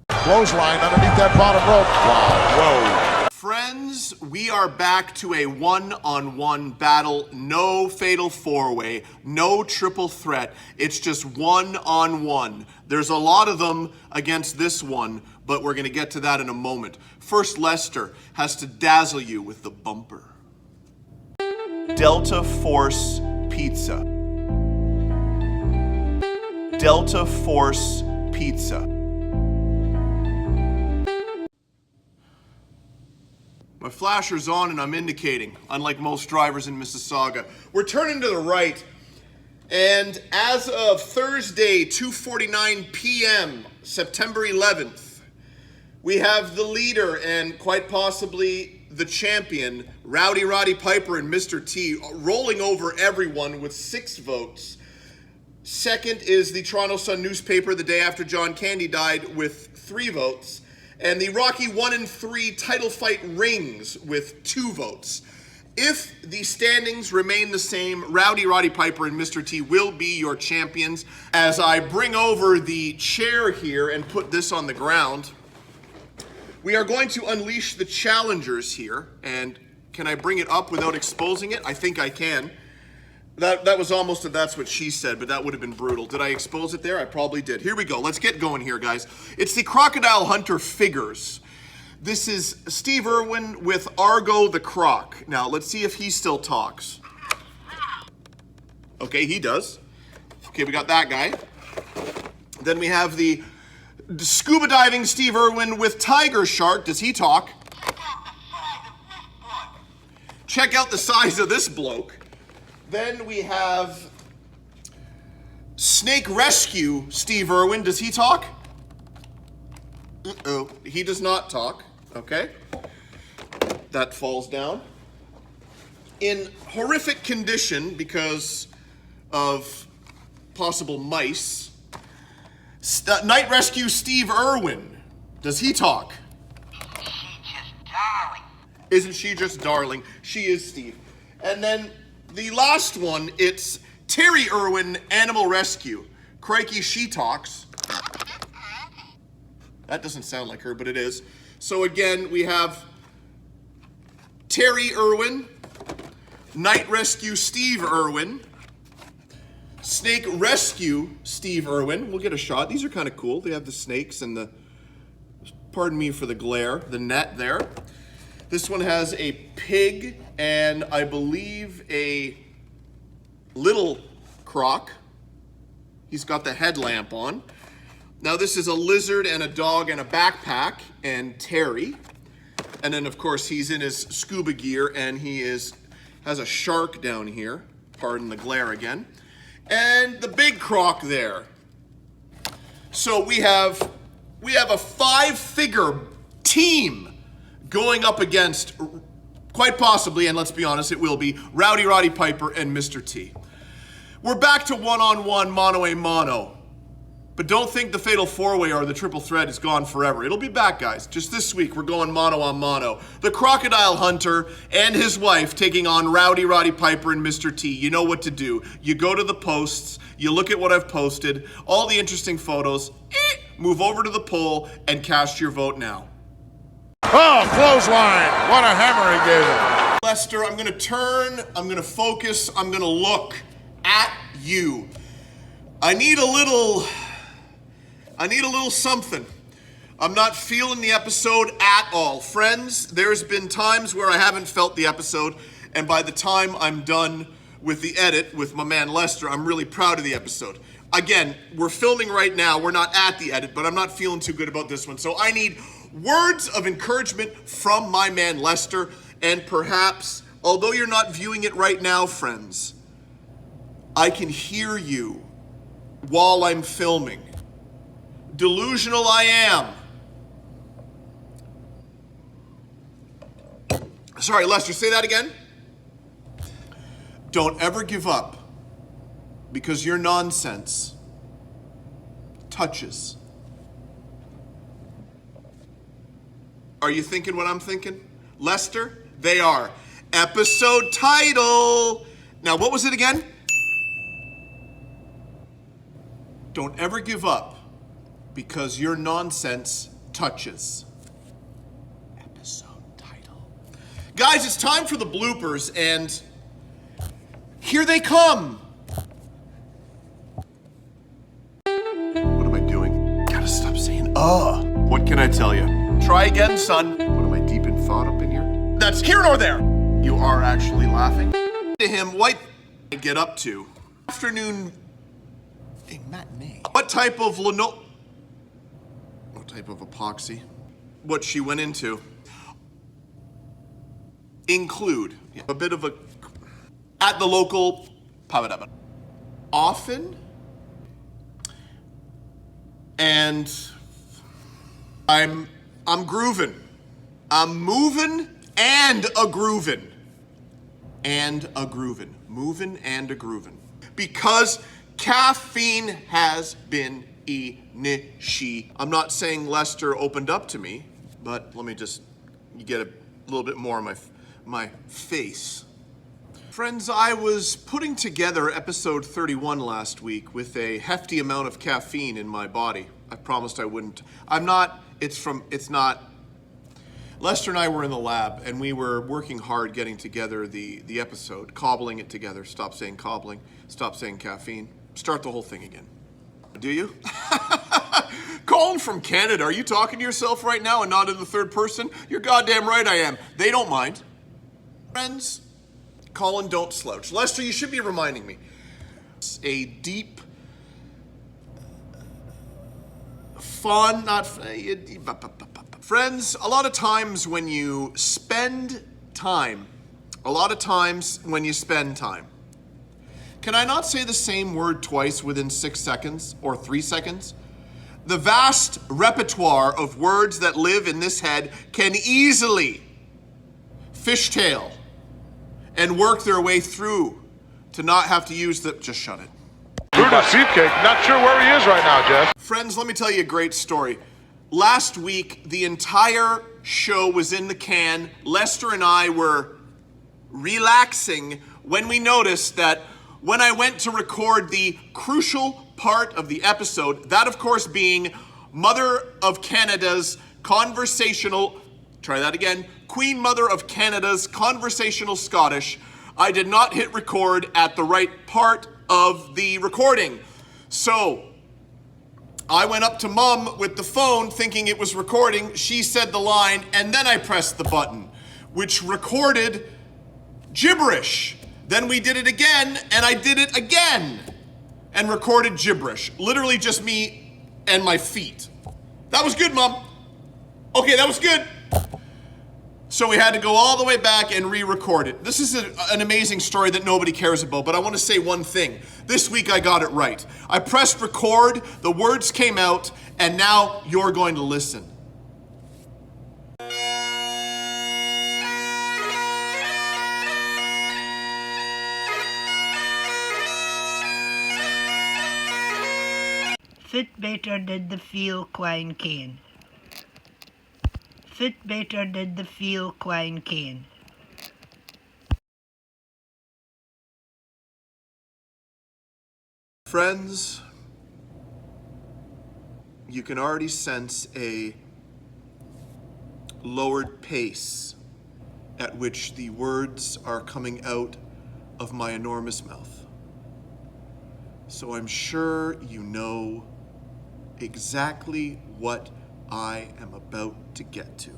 Clothesline underneath that bottom rope. Wow. Whoa. Friends, we are back to a one-on-one battle. No fatal four-way, no triple threat. It's just one-on-one. There's a lot of them against this one, but we're going to get to that in a moment. First, Lester has to dazzle you with the bumper. Delta Force Pizza. Delta Force Pizza. My flasher's on and I'm indicating, unlike most drivers in Mississauga. We're turning to the right, And as of Thursday, 2:49 p.m., September 11th, we have the leader and quite possibly the champion, Rowdy Roddy Piper and Mr. T, rolling over everyone with 6 votes. Second is the Toronto Sun newspaper the day after John Candy died with 3 votes. And the Rocky 1 and 3 title fight rings with 2 votes. If the standings remain the same, Rowdy Roddy Piper and Mr. T will be your champions. As I bring over the chair here and put this on the ground, we are going to unleash the challengers here. And can I bring it up without exposing it? I think I can. That was almost a that's what she said, but that would have been brutal. Did I expose it there? I probably did. Here we go. Let's get going here, guys. It's the Crocodile Hunter figures. This is Steve Irwin with Argo the Croc. Now, let's see if he still talks. Okay, he does. Okay, we got that guy. Then we have the scuba diving Steve Irwin with Tiger Shark. Does he talk? Check out the size of this bloke. Then we have Snake Rescue Steve Irwin. Does he talk? Uh-oh, he does not talk. Okay. That falls down. In horrific condition because of possible mice, Night Rescue Steve Irwin. Does he talk? Isn't she just darling? She is Steve. And then the last one, it's Terry Irwin, Animal Rescue. Crikey, she talks. That doesn't sound like her, but it is. So again, we have Terry Irwin, Night Rescue Steve Irwin, Snake Rescue Steve Irwin. We'll get a shot. These are kind of cool. They have the snakes and the, pardon me for the glare, the net there. This one has a pig and I believe a little croc. He's got the headlamp on. Now this is a lizard and a dog and a backpack and Terry. And then of course he's in his scuba gear and he has a shark down here. Pardon the glare again. And the big croc there. So we have a 5-figure team going up against, quite possibly, and let's be honest, it will be, Rowdy Roddy Piper and Mr. T. We're back to one-on-one, mono-a-mono. But don't think the Fatal 4-Way or the Triple Threat is gone forever. It'll be back, guys. Just this week, we're going mono-on-mono. The Crocodile Hunter and his wife taking on Rowdy Roddy Piper and Mr. T. You know what to do. You go to the posts, you look at what I've posted, all the interesting photos, move over to the poll, and cast your vote now. Oh, clothesline. What a hammer he gave him. Lester, I'm going to turn, I'm going to focus, I'm going to look at you. I need a little something. I'm not feeling the episode at all. Friends, there's been times where I haven't felt the episode, and by the time I'm done with the edit with my man Lester, I'm really proud of the episode. Again, we're filming right now. We're not at the edit, but I'm not feeling too good about this one. So I need words of encouragement from my man Lester, and perhaps, although you're not viewing it right now, friends, I can hear you while I'm filming. Delusional I am. Sorry, Lester, say that again. Don't ever give up, because your nonsense touches. Are you thinking what I'm thinking? Lester, they are. Episode title. Now, what was it again? Don't ever give up, because your nonsense touches. Episode title. Guys, it's time for the bloopers, and here they come. What am I doing? Gotta stop saying, What can I tell you? Try again, son. What am I, deep in thought up in here? That's here nor there. You are actually laughing. To him, what get up to? Afternoon. A matinee. What type of what type of epoxy? What she went into. Include a bit of a at the local often. And I'm grooving. I'm moving and a grooving. And a grooving. Moving and a grooving. Because caffeine has been initiated. I'm not saying Lester opened up to me, but let me just get a little bit more on my face. Friends, I was putting together episode 31 last week with a hefty amount of caffeine in my body. I promised I wouldn't. It's not. Lester and I were in the lab and we were working hard getting together the episode, cobbling it together. Stop saying cobbling, stop saying caffeine. Start the whole thing again. Do you? Colin from Canada, are you talking to yourself right now and not in the third person? You're goddamn right I am. They don't mind. Friends, Colin, don't slouch. Lester, you should be reminding me. It's a deep, friends, a lot of times when you spend time, can I not say the same word twice within 6 seconds or 3 seconds? The vast repertoire of words that live in this head can easily fishtail and work their way through to not have to use the... Just shut it. Brutus Seatcake, not sure where he is right now, Jeff. Friends, let me tell you a great story. Last week, the entire show was in the can. Lester and I were relaxing when we noticed that when I went to record the crucial part of the episode, that of course being Mother of Canada's conversational, try that again, Queen Mother of Canada's conversational Scottish, I did not hit record at the right part of the recording. So I went up to Mom with the phone thinking it was recording. She said the line, and then I pressed the button, which recorded gibberish. Then we did it again, and I did it again, and recorded gibberish. Literally just me and my feet. That was good, Mom. Okay, that was good. So we had to go all the way back and re-record it. This is an amazing story that nobody cares about, but I want to say one thing. This week I got it right. I pressed record, the words came out, and now you're going to listen. Fit better than the feel quine can. Fit better than the feel quine can. Friends, you can already sense a lowered pace at which the words are coming out of my enormous mouth. So I'm sure you know exactly what I am about to get to.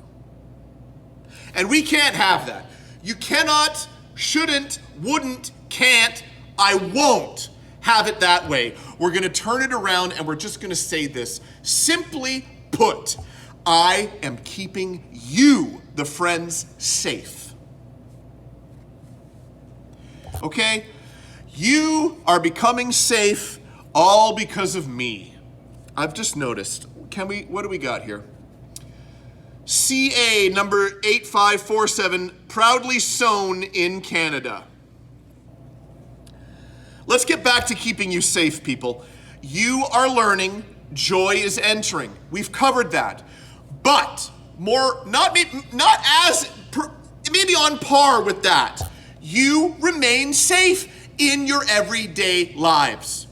And we can't have that. You cannot, shouldn't, wouldn't, can't, I won't have it that way. We're gonna turn it around and we're just gonna say this. Simply put, I am keeping you, the friends, safe. Okay? You are becoming safe all because of me. I've just noticed. What do we got here? CA number 8547, proudly sewn in Canada. Let's get back to keeping you safe, people. You are learning, joy is entering. We've covered that. But not as, maybe on par with that. You remain safe in your everyday lives.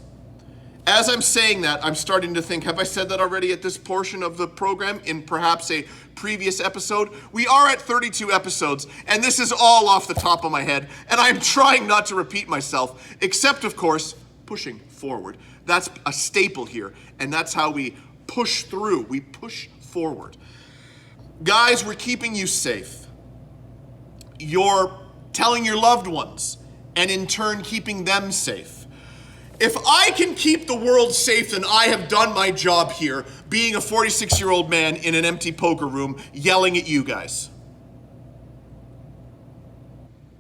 As I'm saying that, I'm starting to think, have I said that already at this portion of the program in perhaps a previous episode? We are at 32 episodes, and this is all off the top of my head, and I'm trying not to repeat myself, except, of course, pushing forward. That's a staple here, and that's how we push through. We push forward. Guys, we're keeping you safe. You're telling your loved ones, and in turn, keeping them safe. If I can keep the world safe, then I have done my job here, being a 46-year-old man in an empty poker room, yelling at you guys.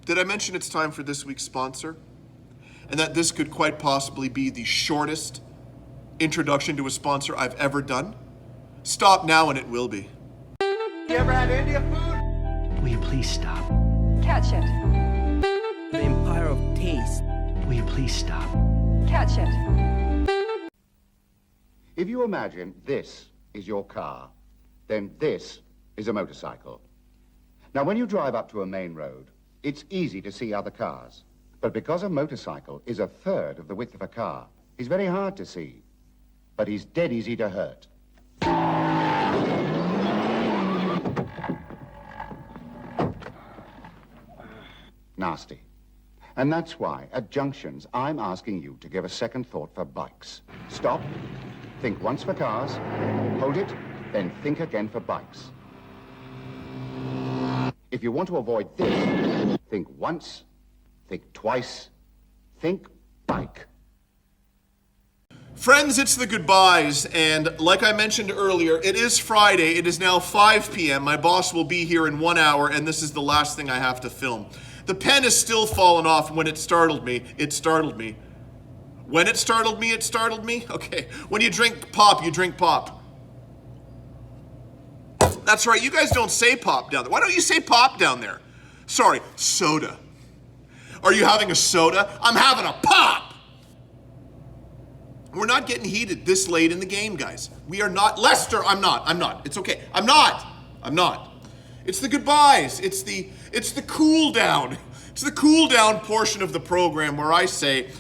Did I mention it's time for this week's sponsor? and that this could quite possibly be the shortest introduction to a sponsor I've ever done? Stop now and it will be. You ever had Indian food? Will you please stop? Catch it. The Empire of Taste. Will you please stop? Catch it. If you imagine this is your car, then this is a motorcycle. Now, when you drive up to a main road, it's easy to see other cars. But because a motorcycle is a third of the width of a car, he's very hard to see. But he's dead easy to hurt. Nasty. And that's why, at junctions, I'm asking you to give a second thought for bikes. Stop, think once for cars, hold it, then think again for bikes. If you want to avoid this, think once, think twice, think bike. Friends, it's the goodbyes, and like I mentioned earlier, it is Friday. It is now 5 p.m. My boss will be here in 1 hour, and this is the last thing I have to film. The pen is still falling off. When it startled me, it startled me. When it startled me, it startled me? Okay, when you drink pop, you drink pop. That's right, you guys don't say pop down there. Why don't you say pop down there? Sorry, soda. Are you having a soda? I'm having a pop! We're not getting heated this late in the game, guys. We are not. Lester, I'm not. It's okay. I'm not. It's the goodbyes. It's the cool down. It's the cool down portion of the program where I say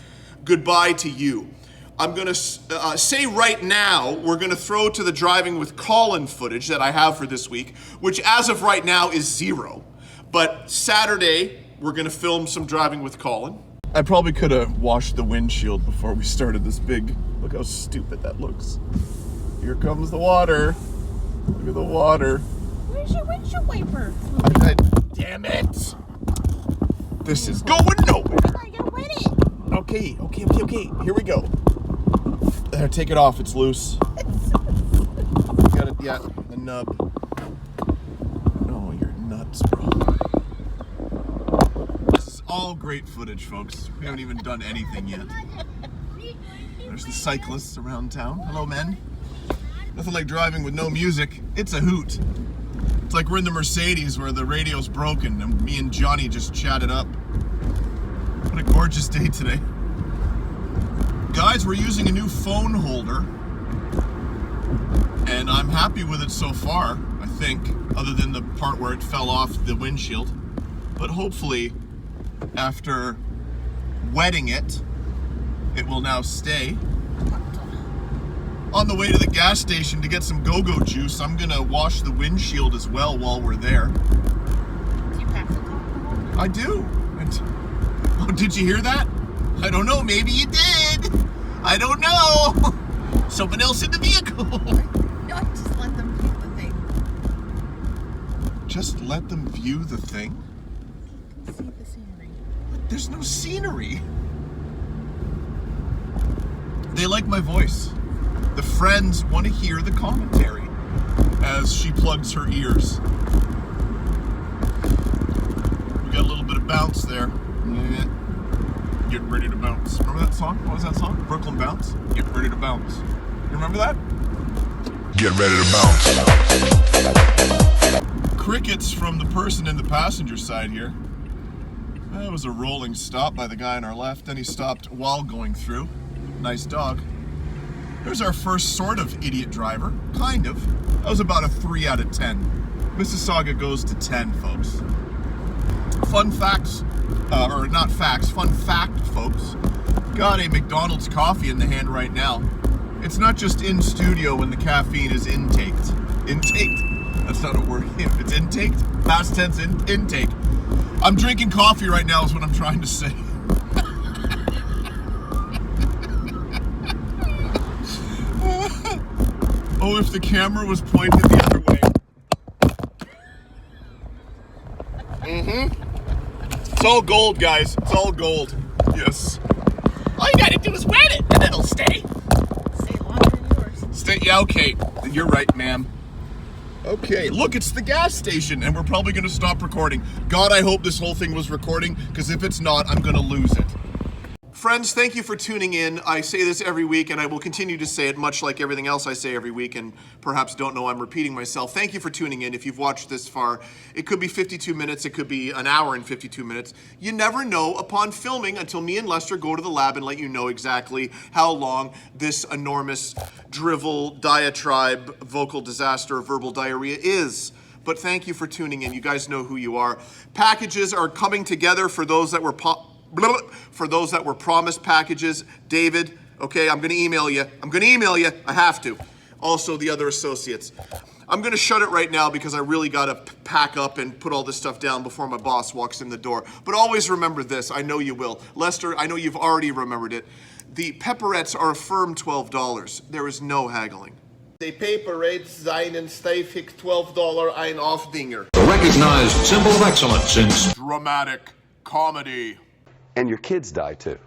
goodbye to you. I'm going to say right now, we're going to throw to the Driving with Colin footage that I have for this week, which as of right now is 0. But Saturday, we're going to film some Driving with Colin. I probably could have washed the windshield before we started this big. Look how stupid that looks. Here comes the water. Look at the water. Where's your windshield wiper? Damn it! This is going nowhere. I gotta wet it. Okay. Here we go. There, take it off. It's loose. Got it. Yeah, the nub. Oh, you're nuts, bro. This is all great footage, folks. We haven't even done anything yet. There's the cyclists around town. Hello, men. Nothing like driving with no music. It's a hoot. It's like we're in the Mercedes where the radio's broken and me and Johnny just chatted up. What a gorgeous day today. Guys, we're using a new phone holder, and I'm happy with it so far, I think, other than the part where it fell off the windshield. But hopefully, after wetting it, it will now stay. On the way to the gas station to get some go-go juice, I'm gonna wash the windshield as well while we're there. Do you have the top? I do. Oh, did you hear that? I don't know, maybe you did. I don't know. Someone else in the vehicle. No, just let them view the thing. Just let them view the thing? See the scenery. There's no scenery. They like my voice. The friends want to hear the commentary as she plugs her ears. We got a little bit of bounce there. Getting ready to bounce. Remember that song? What was that song? Brooklyn Bounce? Get ready to bounce. You remember that? Get ready to bounce. Crickets from the person in the passenger side here. That was a rolling stop by the guy on our left. Then he stopped while going through. Nice dog. There's our first sort of idiot driver. Kind of. That was about a 3 out of 10. Mississauga goes to 10, folks. Fun facts. Or not facts, fun fact, folks. Got a McDonald's coffee in the hand right now. It's not just in studio when the caffeine is intaked. Intaked? That's not a word. It's intaked? Past tense intake. I'm drinking coffee right now is what I'm trying to say. Oh, if the camera was pointed the other way. It's all gold, guys. It's all gold. Yes. All you gotta do is wet it, and it'll stay. Stay longer than yours. Stay. Yeah, okay. You're right, ma'am. Okay, look, it's the gas station, and we're probably gonna stop recording. God, I hope this whole thing was recording, because if it's not, I'm gonna lose it. Friends, thank you for tuning in. I say this every week, and I will continue to say it, much like everything else I say every week, and perhaps don't know I'm repeating myself. Thank you for tuning in. If you've watched this far, it could be 52 minutes, it could be an hour and 52 minutes. You never know upon filming until me and Lester go to the lab and let you know exactly how long this enormous drivel, diatribe, vocal disaster, verbal diarrhea is. But thank you for tuning in. You guys know who you are. Packages are coming together for those that were promised packages. David, okay, I'm gonna email you. I have to. Also, the other associates. I'm gonna shut it right now because I really gotta pack up and put all this stuff down before my boss walks in the door. But always remember this, I know you will. Lester, I know you've already remembered it. The pepperettes are a firm $12. There is no haggling. The pepperettes seinen steifig $12 ein Aufdinger. A recognized symbol of excellence in dramatic comedy. And your kids die too.